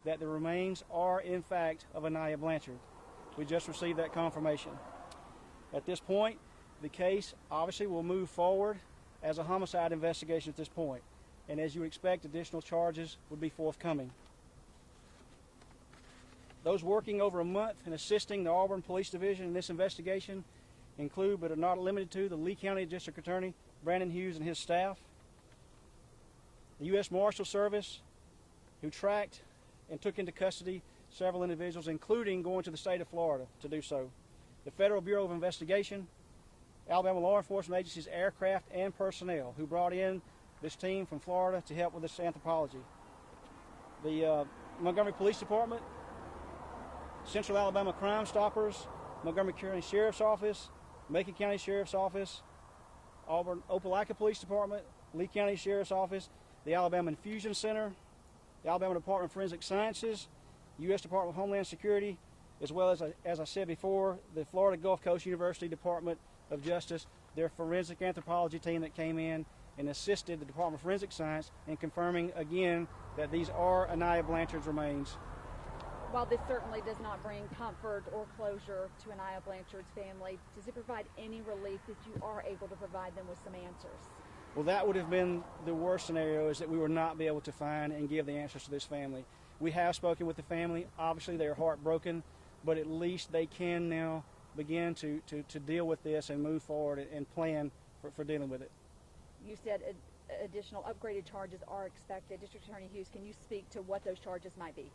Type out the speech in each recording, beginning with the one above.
that the remains are in fact of Aniah Blanchard. We just received that confirmation. At this point, the case obviously will move forward as a homicide investigation at this point, and as you would expect, additional charges would be forthcoming. Those working over a month in assisting the Auburn Police Division in this investigation include, but are not limited to, the Lee County District Attorney Brandon Hughes and his staff, the U.S. Marshal Service, who tracked and took into custody several individuals, including going to the state of Florida to do so, the Federal Bureau of Investigation, Alabama law enforcement agencies, aircraft, and personnel who brought in this team from Florida to help with this anthropology, the Montgomery Police Department, Central Alabama Crime Stoppers, Montgomery County Sheriff's Office, Macon County Sheriff's Office, Auburn Opelika Police Department, Lee County Sheriff's Office, the Alabama Infusion Center, the Alabama Department of Forensic Sciences, U.S. Department of Homeland Security, as well as I said before, the Florida Gulf Coast University Department of Justice, their forensic anthropology team that came in and assisted the Department of Forensic Science in confirming again that these are Aniah Blanchard's remains. While this certainly does not bring comfort or closure to Aniah Blanchard's family, does it provide any relief that you are able to provide them with some answers? Well, that would have been the worst scenario, is that we would not be able to find and give the answers to this family. We have spoken with the family. Obviously, they are heartbroken, but at least they can now begin to deal with this and move forward and plan for dealing with it. You said additional upgraded charges are expected. District Attorney Hughes, can you speak to what those charges might be?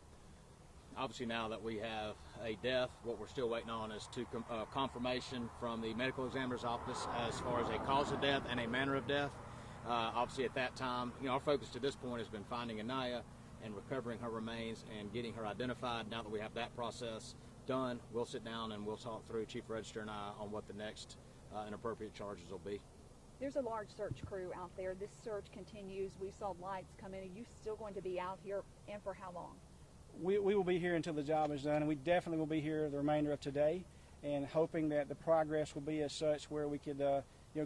Obviously, now that we have a death, what we're still waiting on is confirmation from the medical examiner's office as far as a cause of death and a manner of death. Obviously, at that time, our focus to this point has been finding Aniah and recovering her remains and getting her identified. Now that we have that process done, we'll sit down and we'll talk through, Chief Register and I, on what the next and appropriate charges will be. There's a large search crew out there. This search continues. We saw lights come in. Are you still going to be out here, and for how long? We will be here until the job is done, and we definitely will be here the remainder of today, and hoping that the progress will be as such where we could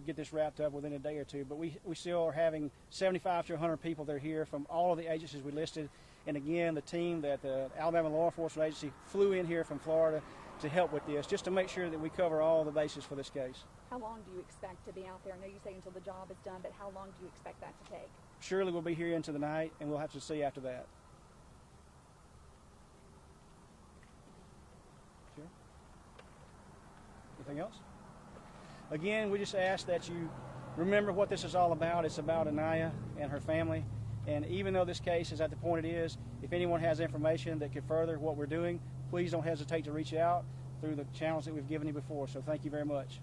get this wrapped up within a day or two. But we still are having 75 to 100 people that are here from all of the agencies we listed. And again, the team that the Alabama Law Enforcement Agency flew in here from Florida to help with this, just to make sure that we cover all the bases for this case. How long do you expect to be out there? I know you say until the job is done, but how long do you expect that to take? Surely we'll be here into the night, and we'll have to see after that. Sure. Anything else? Again, we just ask that you remember what this is all about. It's about Aniah and her family. And even though this case is at the point it is, if anyone has information that could further what we're doing, please don't hesitate to reach out through the channels that we've given you before. So thank you very much.